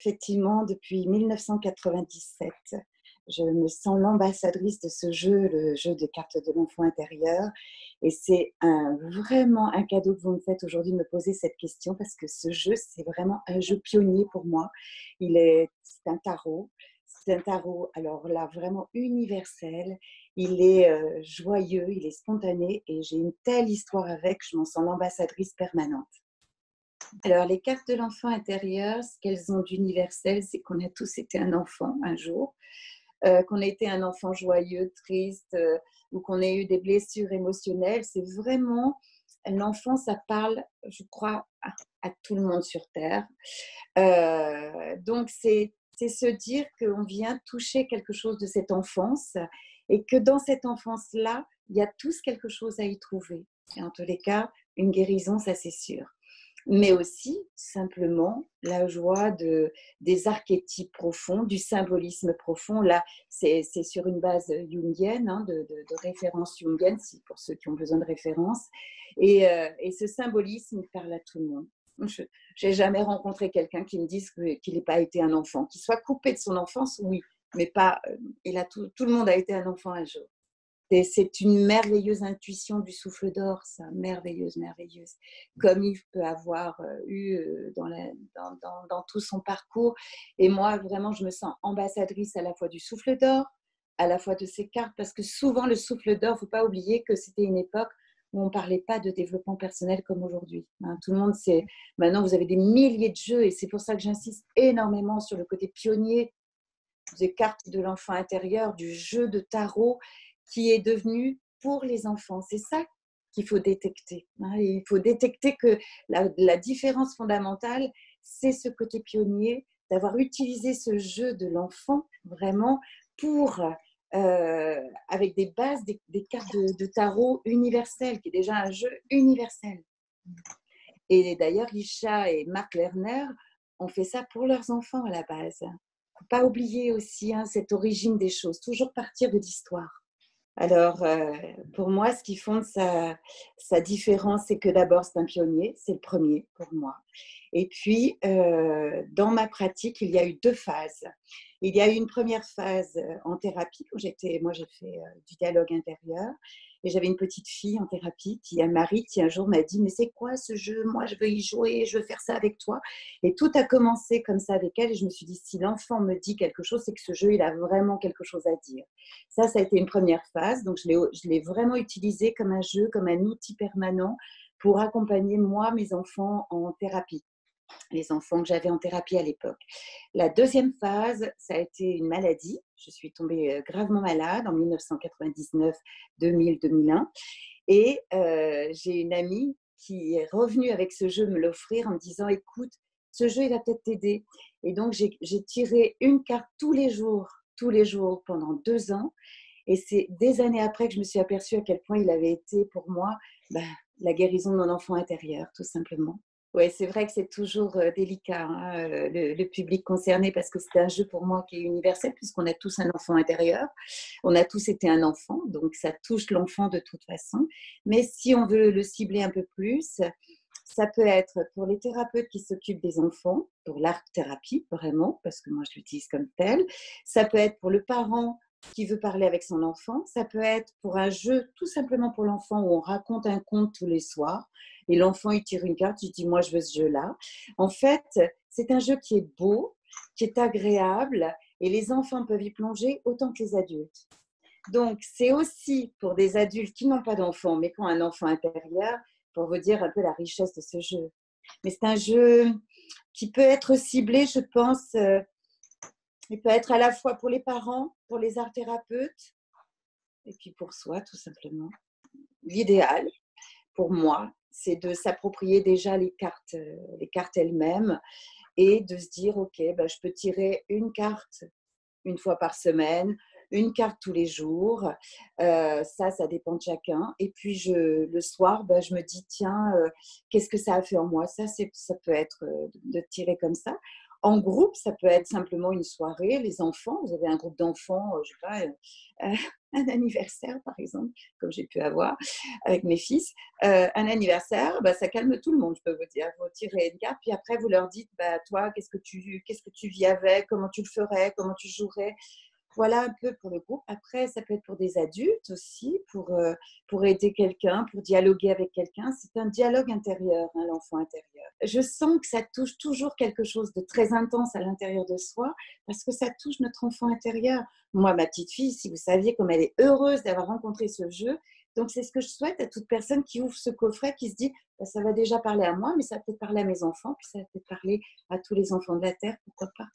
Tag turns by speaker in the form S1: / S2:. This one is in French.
S1: effectivement, depuis 1997. Je me sens l'ambassadrice de ce jeu, le jeu de cartes de l'enfant intérieur. Et c'est vraiment un cadeau que vous me faites aujourd'hui de me poser cette question parce que ce jeu, c'est vraiment un jeu pionnier pour moi. C'est un tarot. C'est un tarot, alors là, vraiment universel. Il est joyeux, il est spontané et j'ai une telle histoire avec, je m'en sens l'ambassadrice permanente. Alors, les cartes de l'enfant intérieur, ce qu'elles ont d'universel, c'est qu'on a tous été un enfant un jour, qu'on ait été un enfant joyeux, triste, ou qu'on ait eu des blessures émotionnelles. C'est vraiment, l'enfant, ça parle, je crois, à tout le monde sur Terre. Donc, c'est se dire qu'on vient toucher quelque chose de cette enfance et que dans cette enfance-là, il y a tous quelque chose à y trouver. Et en tous les cas, une guérison, ça c'est sûr. Mais aussi, simplement, la joie des archétypes profonds, du symbolisme profond. Là, c'est sur une base jungienne, hein, de référence jungienne, pour ceux qui ont besoin de références. Et ce symbolisme, il parle à tout le monde. Je n'ai jamais rencontré quelqu'un qui me dise qu'il n'ait pas été un enfant, qu'il soit coupé de son enfance, oui, mais pas. Tout le monde a été un enfant un jour. C'est une merveilleuse intuition du souffle d'or, ça, merveilleuse, merveilleuse, comme il peut avoir eu dans tout son parcours. Et moi, vraiment, je me sens ambassadrice à la fois du souffle d'or, à la fois de ces cartes, parce que souvent, le souffle d'or, il ne faut pas oublier que c'était une époque où on ne parlait pas de développement personnel comme aujourd'hui. Hein, tout le monde sait. Maintenant, vous avez des milliers de jeux, et c'est pour ça que j'insiste énormément sur le côté pionnier des cartes de l'enfant intérieur, du jeu de tarot, qui est devenu pour les enfants. C'est ça qu'il faut détecter. Il faut détecter que la différence fondamentale, c'est ce côté pionnier, d'avoir utilisé ce jeu de l'enfant vraiment pour, avec des bases, des cartes de tarot universelles, qui est déjà un jeu universel. Et d'ailleurs, Lisha et Marc Lerner ont fait ça pour leurs enfants à la base. Il ne faut pas oublier aussi cette origine des choses, toujours partir de l'histoire. Alors, pour moi, ce qui fonde sa différence, c'est que d'abord, c'est un pionnier, c'est le premier pour moi. Et puis, dans ma pratique, il y a eu 2 phases. Il y a eu une première phase en thérapie, où moi j'ai fait du dialogue intérieur, et j'avais une petite fille en thérapie, un mari qui un jour m'a dit « Mais c'est quoi ce jeu? Moi, je veux y jouer, je veux faire ça avec toi. » Et tout a commencé comme ça avec elle, et je me suis dit « Si l'enfant me dit quelque chose, c'est que ce jeu, il a vraiment quelque chose à dire. » Ça a été une première phase, donc je l'ai vraiment utilisé comme un jeu, comme un outil permanent pour accompagner moi, mes enfants en thérapie, les enfants que j'avais en thérapie à l'époque. La deuxième phase, ça a été une maladie. Je suis tombée gravement malade en 1999, 2000, 2001. Et j'ai une amie qui est revenue avec ce jeu me l'offrir en me disant « Écoute, ce jeu, il va peut-être t'aider. » Et donc, j'ai tiré une carte tous les jours pendant 2 ans. Et c'est des années après que je me suis aperçue à quel point il avait été pour moi la guérison de mon enfant intérieur, tout simplement. Oui, c'est vrai que c'est toujours délicat, hein, le public concerné, parce que c'est un jeu pour moi qui est universel, puisqu'on a tous un enfant intérieur. On a tous été un enfant, donc ça touche l'enfant de toute façon. Mais si on veut le cibler un peu plus, ça peut être pour les thérapeutes qui s'occupent des enfants, pour l'art-thérapie vraiment, parce que moi je l'utilise comme tel. Ça peut être pour le parent qui veut parler avec son enfant. Ça peut être pour un jeu, tout simplement pour l'enfant, où on raconte un conte tous les soirs. Et l'enfant, il tire une carte, il dit « Moi, je veux ce jeu-là. » En fait, c'est un jeu qui est beau, qui est agréable, et les enfants peuvent y plonger autant que les adultes. Donc, c'est aussi pour des adultes qui n'ont pas d'enfants, mais qui ont un enfant intérieur, pour vous dire un peu la richesse de ce jeu. Mais c'est un jeu qui peut être ciblé, je pense, il peut être à la fois pour les parents, pour les art-thérapeutes, et puis pour soi, tout simplement. L'idéal, pour moi, c'est de s'approprier déjà les cartes elles-mêmes, et de se dire « Ok, je peux tirer une carte une fois par semaine, une carte tous les jours. » Ça dépend de chacun. Et puis, le soir, je me dis « Tiens, qu'est-ce que ça a fait en moi ?» Ça peut être de tirer comme ça. En groupe, ça peut être simplement une soirée, les enfants, vous avez un groupe d'enfants, je sais pas, un anniversaire par exemple, comme j'ai pu avoir avec mes fils. Un anniversaire, bah, ça calme tout le monde, je peux vous dire. Vous tirez une carte, puis après vous leur dites, bah, toi, qu'est-ce que tu vis avec, comment tu le ferais, comment tu jouerais. Voilà un peu pour le groupe. Après, ça peut être pour des adultes aussi, pour aider quelqu'un, pour dialoguer avec quelqu'un. C'est un dialogue intérieur, hein, l'enfant intérieur. Je sens que ça touche toujours quelque chose de très intense à l'intérieur de soi, parce que ça touche notre enfant intérieur. Moi, ma petite fille, si vous saviez comme elle est heureuse d'avoir rencontré ce jeu, donc c'est ce que je souhaite à toute personne qui ouvre ce coffret, qui se dit, bah, ça va déjà parler à moi, mais ça va peut-être parler à mes enfants, puis ça va peut-être parler à tous les enfants de la Terre, pourquoi pas.